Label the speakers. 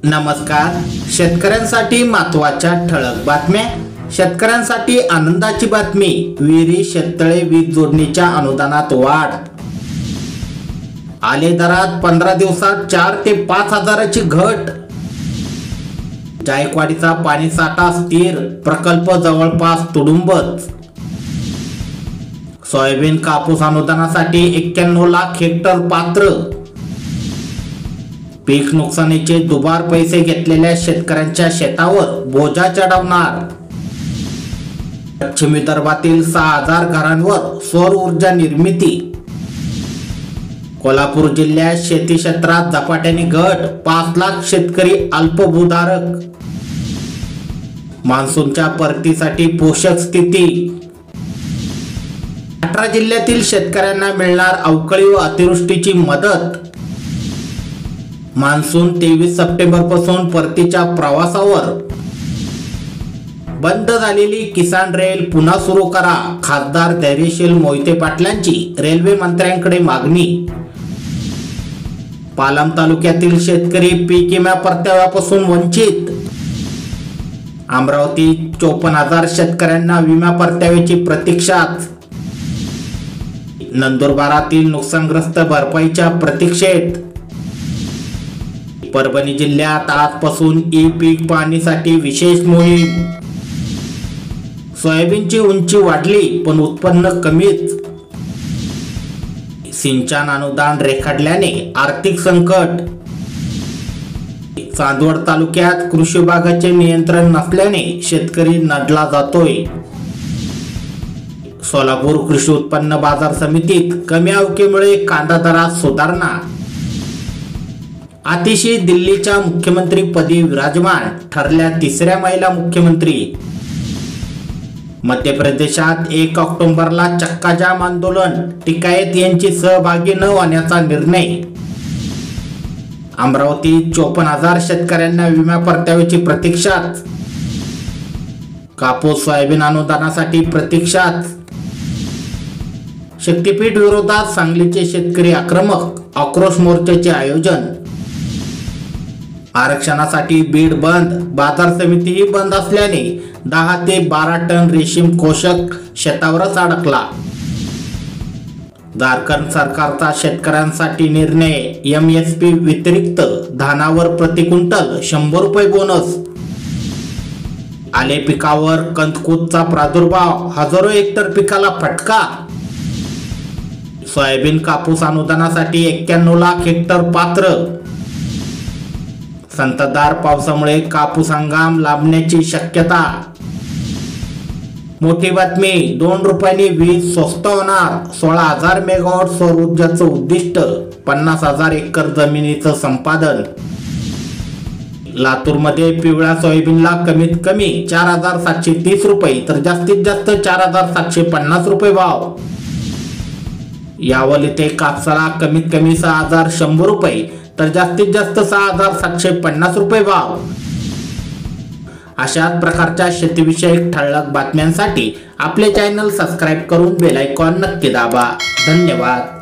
Speaker 1: नमस्कार. शेतकऱ्यांसाठी महत्त्वाच्या ठळक बातम्या. शेतकऱ्यांसाठी आनंदाची बातमी. विहिरी शेततळे वीज जोडणीच्या अनुदानात वाढ. आले दरात 15 दिवसात 4 ते 5 हजाराची घट. जायकवाडीचा पाणीसाठा स्थिर, प्रकल्प जवळपास तुडुंबच. सोयाबीन कापूस अनुदानासाठी 91 लाख हेक्टर पात्र. पीक नुकसानीचे दुबार पैसे घेतलेल्या शेतकऱ्यांच्या शेतावर बोजा चढवणार. पश्चिम विदर्भातील 6000 घरांवर सौर ऊर्जा निर्मिती. कोल्हापूर जिल्ह्यात शेती क्षेत्रात झपाट्याने घट. 5 लाख शेतकरी अल्पभूधारक. मान्सूनच्या परतीसाठी पोषक स्थिती. 18 जिल्ह्यातील शेतकऱ्यांना मिळणार अवकाळी व अतिवृष्टीची मदत. मान्सून 23 सप्टेंबर पासून परतीच्या प्रवासावर. बंद झालेली किसान रेल पुन्हा सुरू करा. खासदार धैर्यशील मोहिते पाटलांची रेल्वे मंत्र्यांकडे मागणी. पालम तालुक्यातील शेतकरी पीक विमा परताव्यापासून वंचित. अमरावतीत 54,000 शेतकऱ्यांना विमा परताव्याची प्रतीक्षाच. नंदुरबारातील नुकसानग्रस्त भरपाईच्या प्रतीक्षेत. परभणी जिल्ह्यात आजपासून ई-पीक पाहणीसाठी विशेष मोहीम. सोयाबीनची उंची वाढली पण उत्पन्न कमीच. सिंचन अनुदान रेखाटल्याने आर्थिक संकट. चांदवड तालुक्यात कृषी विभागाचे नियंत्रण नसल्याने शेतकरी नडला जातोय. सोलापूर कृषी उत्पन्न बाजार समितीत कमी आवकेमुळे कांदा दरात सुधारणा. आतिशी दिल्लीच्या मुख्यमंत्रीपदी विराजमान, ठरल्या 3ऱ्या महिला मुख्यमंत्री. मध्य प्रदेशात 1 ऑक्टोबरला चक्काजाम आंदोलन. टिकायत यांची सहभागी न होण्याचा निर्णय. अमरावतीत 54,000 शेतकऱ्यांना विमा परताव्याची प्रतीक्षाच. कापूस सोयाबीन अनुदानासाठी प्रतीक्षाच. शक्तीपीठ विरोधात सांगलीचे शेतकरी आक्रमक. आक्रोश मोर्चाचे आयोजन. आरक्षणासाठी बीड बंद. बाजार समितीही बंद असल्याने 10 ते 12 टन रेशीम कोशक शेतावरच अडकला. झारखंड सरकारचा शेतकऱ्यांसाठी निर्णय. MSP व्यतिरिक्त धानावर प्रति क्विंटल 100 रुपये बोनस. आले पिकावर कंदकुतचा प्रादुर्भाव. हजारो हेक्टर पिकाला फटका. सोयाबीन कापूस अनुदानासाठी 91 लाख हेक्टर पात्र. संततधार पावसामुळे कापूस हंगाम लांबण्याची शक्यता. मोठी बातमी. 2 रुपयांनी वीज स्वस्त होणार. 16,000 मेगावॉट सौर ऊर्जाचं उद्दिष्ट. 50,000 एकर जमिनीचं संपादन. लातूरमध्ये पिवळ्या सोयाबीनला कमीत कमी 4,730 रुपये तर जास्तीत जास्त 4,750 रुपये भाव. यावल इथे कापसाला कमीत कमी 6,100 रुपये तर जास्तीत जास्त 6,750 रुपये भाव. अशाच प्रकारच्या शेतीविषयक ठळक बातम्यांसाठी आपले चॅनल सबस्क्राईब करून बेल आयकॉन नक्की दाबा. धन्यवाद.